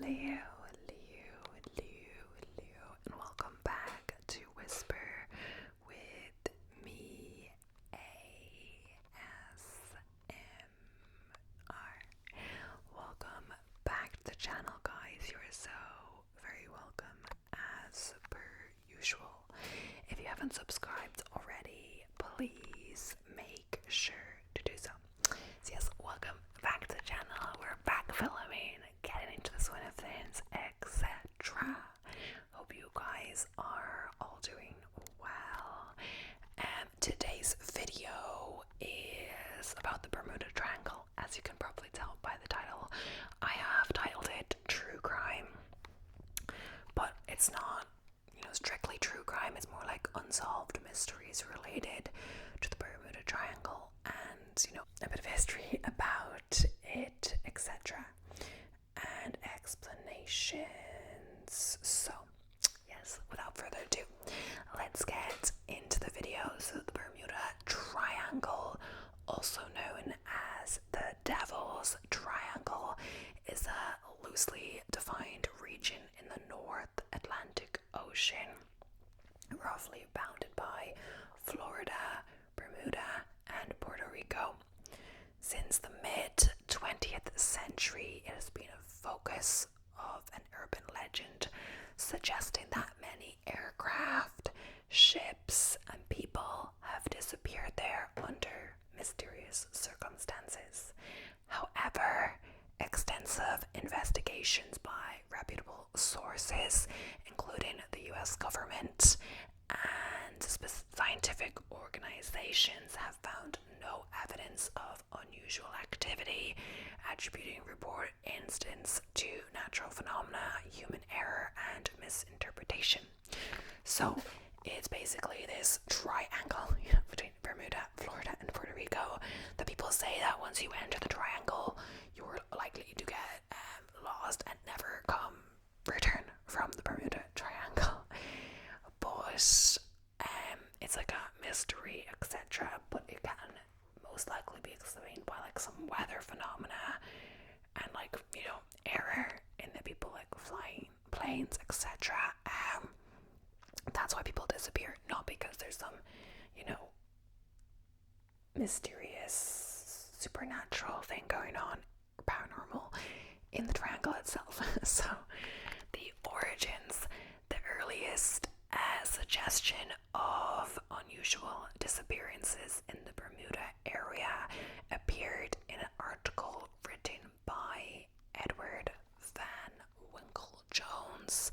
And welcome back to Whisper with me, ASMR. Welcome back to the channel, guys. You are so very welcome, as per usual. If you haven't subscribed already, please make sure to do so. So yes, welcome back to the channel. We're back filming, getting into the swing of things, etc. Hope you guys are all doing well. Today's video is about the Bermuda Triangle. As you can probably tell by the title, I have titled it True Crime, but it's not, strictly true crime. It's more like unsolved mysteries related to the Bermuda Triangle and, a bit of history about it, etc. and explanations. So, yes, without further ado, let's get into the video. So, the Bermuda Triangle, also known as the Devil's Triangle, is a loosely defined region in the North Atlantic Ocean, roughly bounded by Florida, Bermuda, and Puerto Rico. Since the mid-20th century, it has been a focus of an urban legend suggesting that many aircraft, ships, and people have disappeared there under mysterious circumstances. However, extensive investigations by reputable sources, including the US government and scientific organizations, have found no evidence of unusual activity, attributing reported incidents to natural phenomena, human error, and misinterpretation. So it's basically this triangle between Bermuda, Florida, and Puerto Rico. The people say that once you enter the triangle, you're likely to get lost and never return from the Bermuda Triangle. But it's like a mystery, etc. But it can most likely be explained by like some weather phenomena and error in the people flying planes, etc. That's why people disappear, not because there's some mysterious supernatural thing going on or paranormal in the triangle itself. So the origins, the earliest suggestion of unusual disappearances in the Bermuda area appeared in an article written by Edward Van Winkle Jones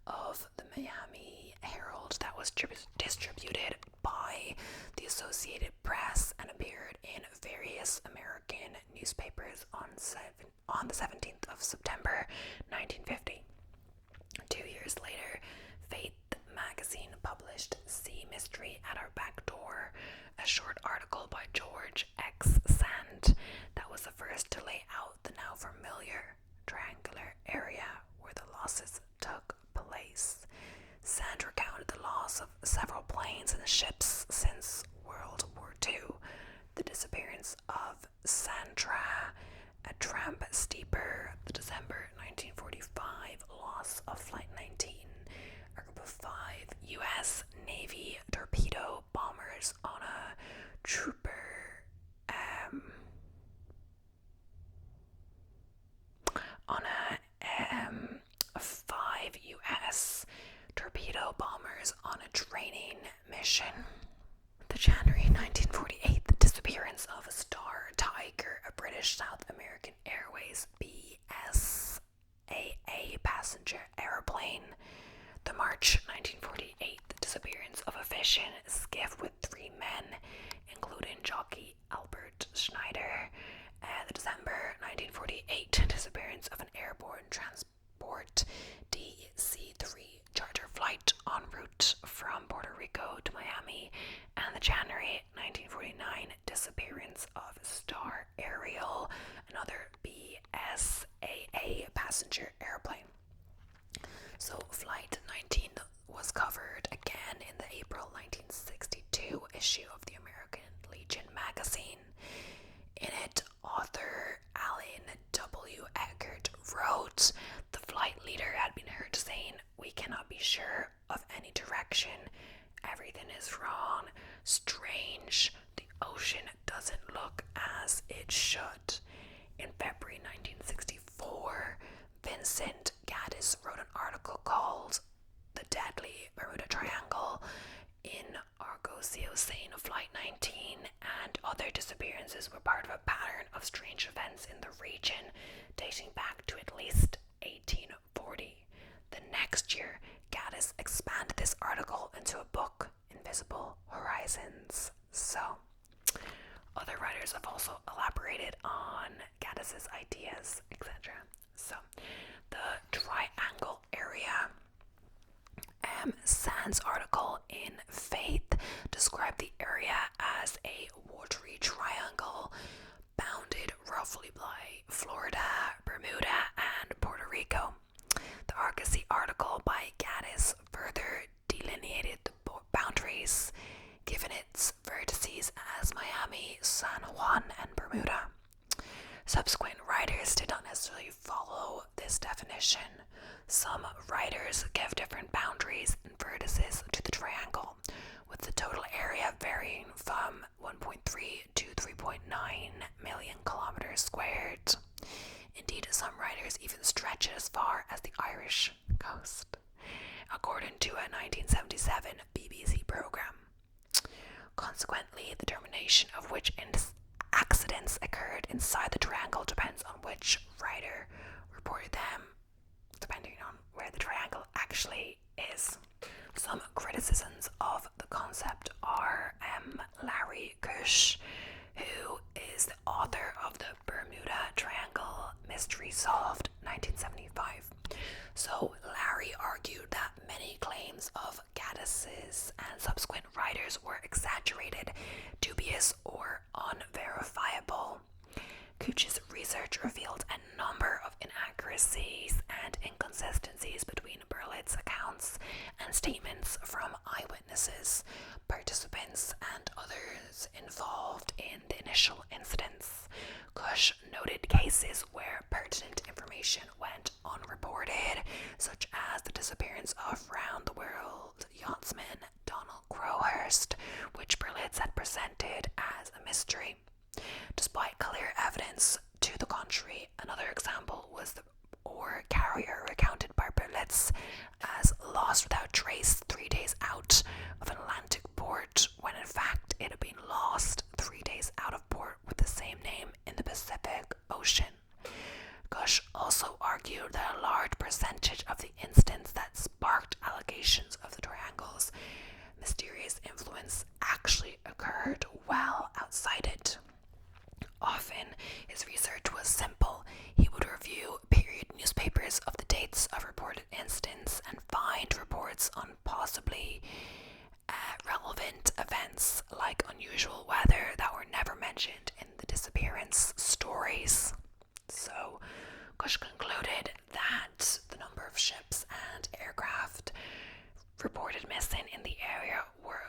of the Miami Herald that was distributed by the Associated Press and appeared in various American newspapers on the 17th of September 1950. 2 years later, Faith magazine published Sea Mystery at Our Back Door, a short article by George X. Sand that was the first to lay out the now familiar triangular area where the losses took place. Sand recounted the loss of several planes and ships since World War II, the disappearance of Sandra, a tramp steamer, the December 1945 loss of Flight 19, a group of 5 U.S. Navy torpedo bombers on a trooper, on a 5 U.S. torpedo bombers on a training mission. The January 1948 disappearance of a Star Tiger, a British South American Airways BSAA passenger airplane. The March 1948 disappearance of a fishing skiff with 3 men, including jockey Albert Schneider. The December 1948 disappearance of an airborne transport DC-3 charter flight en route from Puerto Rico to Miami, and the January 1949 disappearance of Star Ariel, another BSAA passenger airplane. So Flight 19 was covered again in the April 1962 issue of the American Legion magazine. In it, author Alan W. Eckert wrote, "The unsure of any direction. Everything is wrong, strange, the ocean doesn't look as it should. In February 1964, Vincent Gaddis wrote an article called The Deadly Bermuda Triangle in Argosio-Sane Flight 19 and Other Disappearances were part of a pattern of strange events in the region dating back to at least 1840. The next year, Gaddis expanded this article into a book, Invisible Horizons. So, other writers have also elaborated on Gaddis's ideas, etc. So, the triangle area. Sand's article in Faith described the area as a watery triangle bounded roughly by Florida, Bermuda, and Puerto Rico. The Argosy article by Gaddis further delineated the boundaries, given its vertices as Miami, San Juan, and Bermuda. Subsequent writers did not necessarily follow this definition. Some writers give different boundaries and vertices to the triangle, with the total area varying from 1.3 to 3.9 million kilometers squared. Indeed, some writers even stretch it as far as the Irish coast, according to a 1977 BBC program. Consequently, the determination of which accidents occurred inside the triangle depends on which writer reported them, depending on where the triangle actually is. Some criticisms of the concept are Larry Kush, who is the author of the Bermuda Triangle Mystery Solved 1975. So Larry argued that many claims of Gaddis's and subsequent writers were exaggerated, dubious, or unverifiable. Kuch's research revealed a number of inaccuracies and inconsistencies between Berlit's accounts and statements from eyewitnesses, participants, and others involved in the initial incidents. Kush noted cases where pertinent information went unreported, such as the disappearance of round-the-world yachtsman Donald Crowhurst, which Berlitz had presented as a mystery. Despite clear evidence to the contrary, another example was the ore carrier recounted by Berlitz as lost without trace 3 days out of an Atlantic port, when in fact it had been lost 3 days out of port with the same name in the Pacific Ocean. Gush also argued that a large percentage of the incidents that sparked allegations of the triangle's mysterious influence actually occurred well outside it. Often, his research was simple. He would review period newspapers of the dates of reported incidents and find reports on possibly relevant events like unusual weather that were never mentioned in the disappearance stories. So, Gush concluded that the number of ships and aircraft reported missing in the area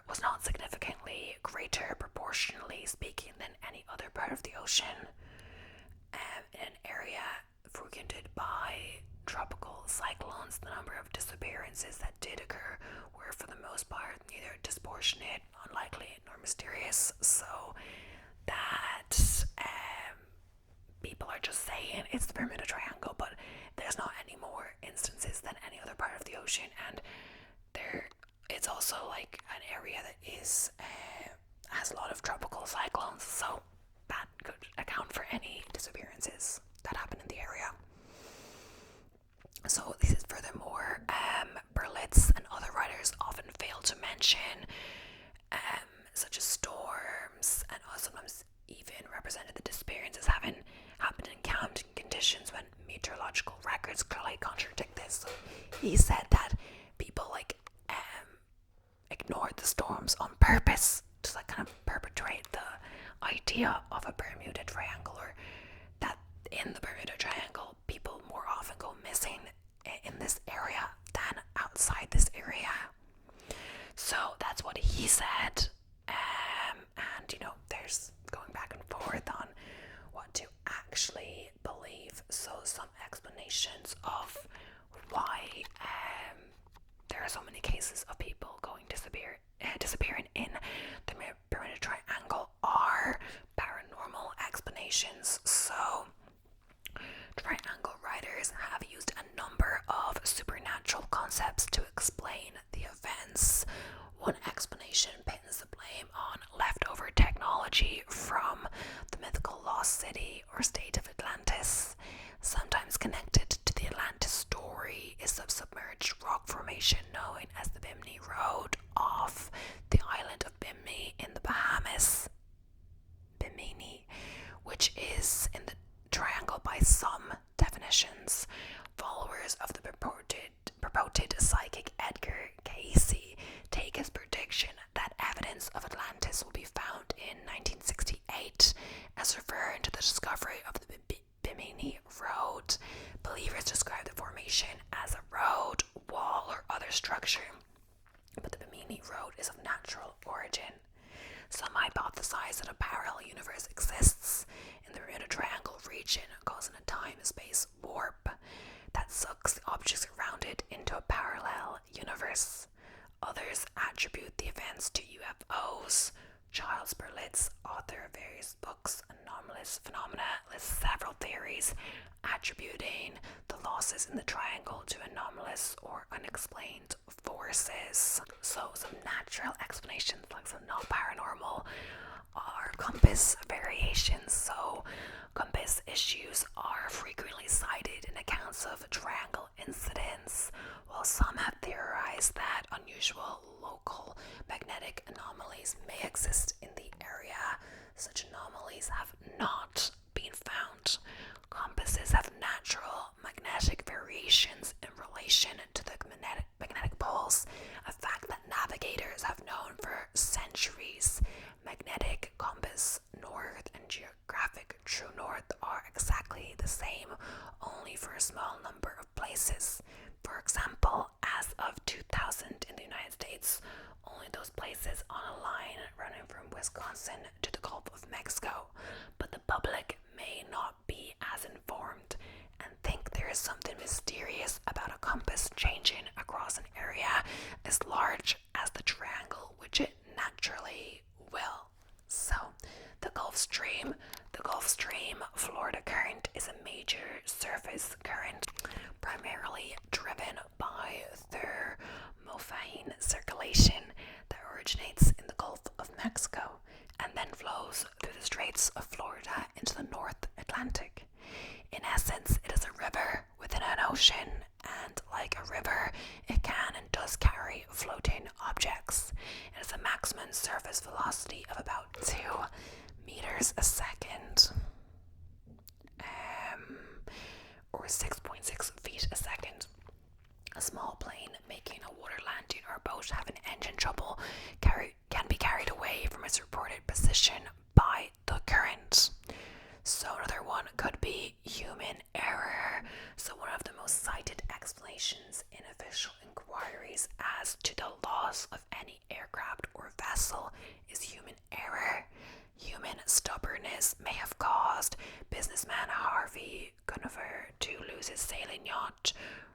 was not significantly greater, proportionally speaking, than any other part of the ocean. In an area frequented by tropical cyclones, the number of disappearances that did occur were for the most part neither disproportionate, unlikely, nor mysterious. So that people are just saying it's the Bermuda Triangle, but there's not any more instances than any other part of the ocean, and it's also like an area that is has a lot of tropical cyclones, so that could account for any disappearances that happen in the area. So this is furthermore, Berlitz and other writers often fail to mention such as storms, and sometimes even represented the disappearances having happened in calm conditions when meteorological records clearly contradict this. So he said that people ignored the storms on purpose to kind of perpetuate the idea of a Bermuda Triangle, or that in the Bermuda Triangle people more often go missing in this area than outside this area. So that's what he said, and there's going back and forth on what to actually believe. So some explanations of why there are are so many cases of people disappearing in the Bermuda Triangle are paranormal explanations. So triangle writers have used a number of supernatural concepts to explain the events. One explanation pins the blame on leftover technology from the mythical lost city or state of Atlantis. Sometimes connected to the Atlantis story is the submerged rock formation known as the Bimini Road off the island of Bimini in the Bahamas. Bimini, which is in the triangle by some definitions. Followers of the purported psychic Edgar Casey take his prediction that evidence of Atlantis will be found in 1968 as referring to the discovery of the Bimini Road. Believers describe the formation as a road, wall, or other structure, but the Bimini Road is of natural origin. Some hypothesize that a parallel universe exists in the Bermuda Triangle region, causing a time-space warp that sucks the objects around it into a parallel universe. Others attribute the events to UFOs. Charles Berlitz, author of various books, Anomalous Phenomena, lists several theories attributing the losses in the triangle to anomalous or unexplained forces. So some natural explanations, like some not paranormal, are compass variations. So compass issues are frequently cited in accounts of triangle incidents, while some have theorized that unusual local magnetic anomalies may exist in the area. Such anomalies have not been found. Compasses have natural magnetic variations in relation to the magnetic poles, a fact that navigators have known for centuries. Magnetic compass north and geographic true north are exactly the same, only for a small number of places. For example, as of 2000 in the United States, only those places on a line running from Wisconsin to the Gulf of Mexico, but the public may not be as informed and think there is something mysterious about a compass changing across an area as large as the triangle, which it naturally will. So, the Gulf Stream Florida current is a major surface current, primarily driven by thermophane circulation that originates in the Gulf of Mexico and then flows through the Straits of Florida into the North Atlantic. In essence, it is a river within an ocean, and like a river, it can and does carry floating objects. It has a maximum surface velocity of about 2 meters a second, or 6.6 feet a second. A small plane making a water landing or a boat having engine trouble can be carried away from its reported position by the current. So another one could be human error. So one of the most cited explanations in official inquiries as to the loss of any aircraft or vessel is human error. Human stubbornness may have caused businessman Harvey Gunniver to lose his sailing yacht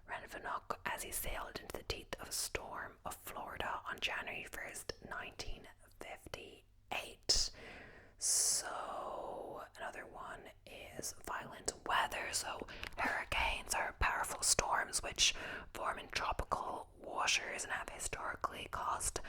Renvenook as he sailed into the teeth of a storm of Florida on January 1st, 1958. So another one is violent weather. So hurricanes are powerful storms which form in tropical waters and have historically caused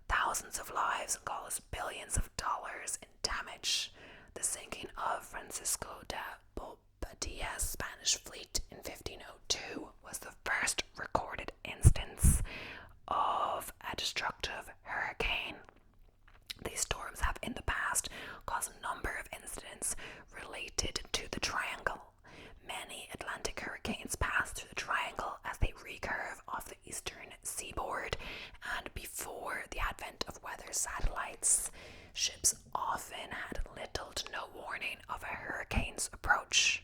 thousands of lives and caused billions of dollars in damage. The sinking of Francisco de Bobadilla's Spanish fleet in 1502 was the first recorded instance of a destructive hurricane. These storms have in the past caused a number of incidents related to the triangle. Many Atlantic hurricanes pass through the triangle as they recurve off the eastern seaboard, and before the advent of weather satellites, ships often had little to no warning of a hurricane's approach.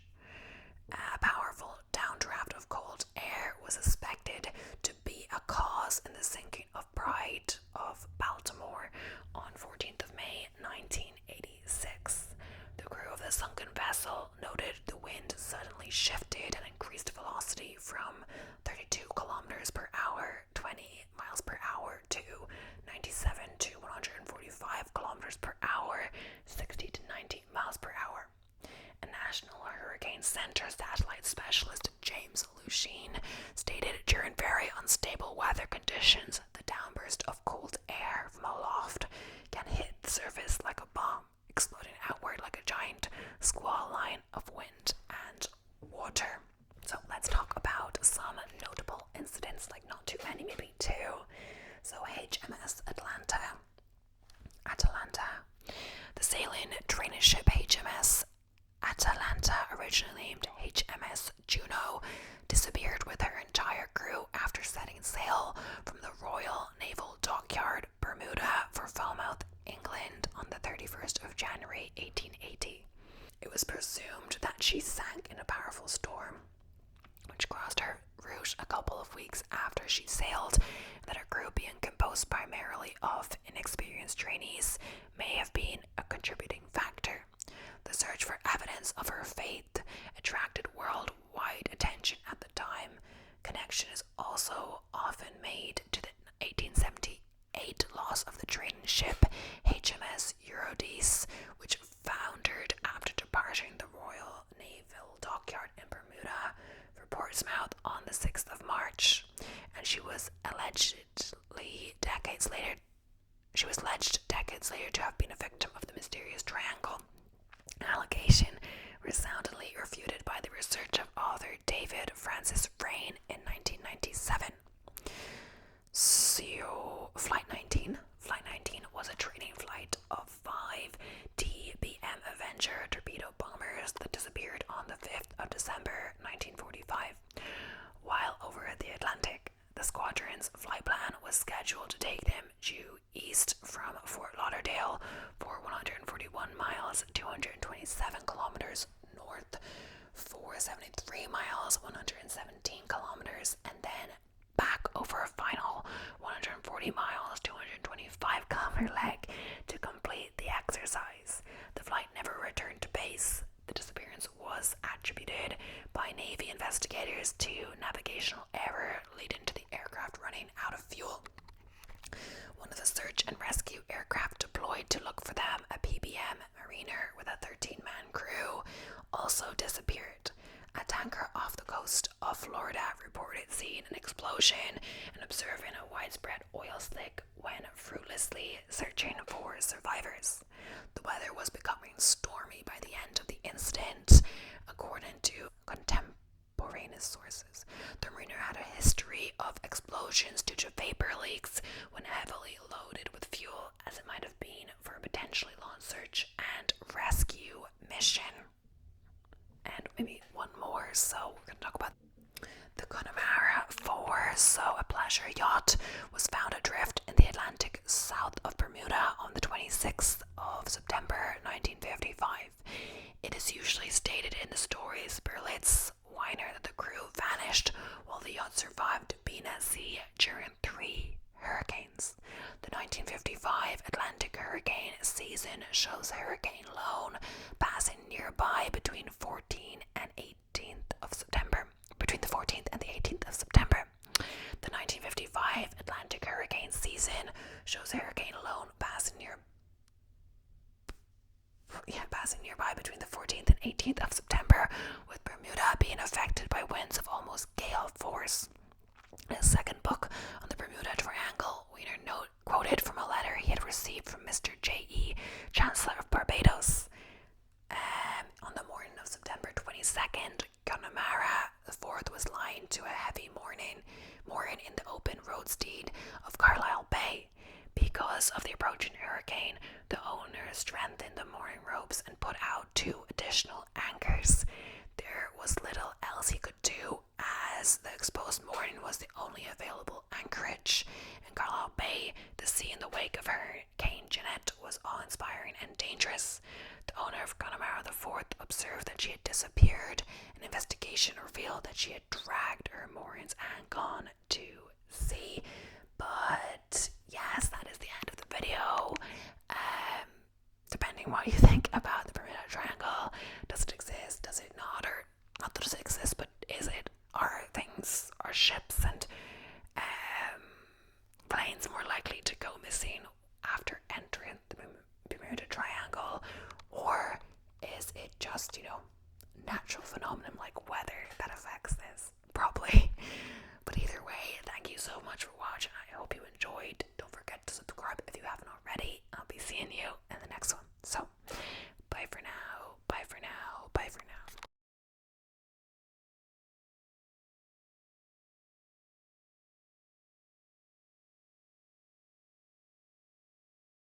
A powerful downdraft of cold air was suspected to be a cause in the sinking of Pride of Baltimore on 14th of May 1986. The crew of the sunken vessel noted the wind suddenly shifted and increased velocity from 32 kilometers per hour, 20 Center satellite specialist James Lucien stated during very unstable weather conditions, the downburst of cold air from aloft can hit the surface like a bomb, exploding outward like a giant squall line of wind and water. So let's talk about some notable incidents, like not too many, maybe two. So HMS Atalanta. The sailing training ship HMS Atalanta, originally named HMS Juno, disappeared with her entire crew after setting sail from the Royal Naval Dockyard, Bermuda, for Falmouth, England on the 31st of January 1880. It was presumed that she sank in a powerful storm, which crossed her route a couple of weeks after she sailed, and that her crew, being composed primarily of inexperienced trainees, may have been a contributing factor. The search for evidence of her fate attracted worldwide attention at the time. Connection is also often made to the 1878 loss of the training ship HMS Eurydice, which foundered after departing the Royal Naval Dockyard in Bermuda for Portsmouth on the 6th of March, and she was alleged decades later to have been a victim of the mysterious triangle, an allegation resoundingly refuted by the research of author David Francis Vrain in 1997. So, Flight 19 was a training flight of 5 DBM Avenger torpedo bombers that disappeared on the 5th of December 1945. While over the Atlantic, the squadron's flight plan was scheduled to take them due east from Fort Lauderdale for 141 miles, 227 kilometers north, 473 miles, 117 kilometers, and then back over a final 140 miles, 225 kilometer leg to complete the exercise. The flight never returned to base. The disappearance was attributed by Navy investigators to navigational error leading to the aircraft running out of fuel. One of the search and rescue aircraft deployed to look for them, a PBM Mariner with a 13-man crew, also disappeared. A tanker off the coast of Florida reported seeing an explosion and observing a widespread oil slick when fruitlessly searching for survivors. The weather was becoming stormy by the end of the incident, according to contemporaneous sources. The Mariner had a history of explosions due to vapor leaks when heavily loaded with fuel, as it might have been for a potentially long search and rescue mission. And maybe one more, so we're going to talk about the Connemara 4. So a pleasure yacht was found adrift in the Atlantic south of Bermuda on the 26th of September 1955. It is usually stated in the stories Berlitz Weiner that the crew vanished while the yacht survived being at sea during 3 hurricanes. The 1955 Atlantic hurricane season shows Hurricane Lone passing nearby between the 14th and the 18th of September. The 1955 Atlantic hurricane season shows Hurricane Lone passing nearby between the 14th and 18th of September, with Bermuda being affected by winds of almost gale force. In his second book on the Bermuda Triangle, Weiner quoted from a letter he had received from Mr. J.E., Chancellor of Barbados. On the morning of September 22nd, Connemara IV was lying to a heavy mooring in the open roadstead of Carlisle Bay. Because of the approaching hurricane, the owner strengthened the mooring ropes and put out 2 additional anchors. There was little else he could do, as the exposed mooring was the only available anchorage. In Carlisle Bay, the sea in the wake of Hurricane Jeanette was awe-inspiring and dangerous. The owner of Connemara IV observed that she had disappeared. An investigation revealed that she had dragged her moorings and gone to sea. But yes, that is the end of the video. Depending what you think about the Bermuda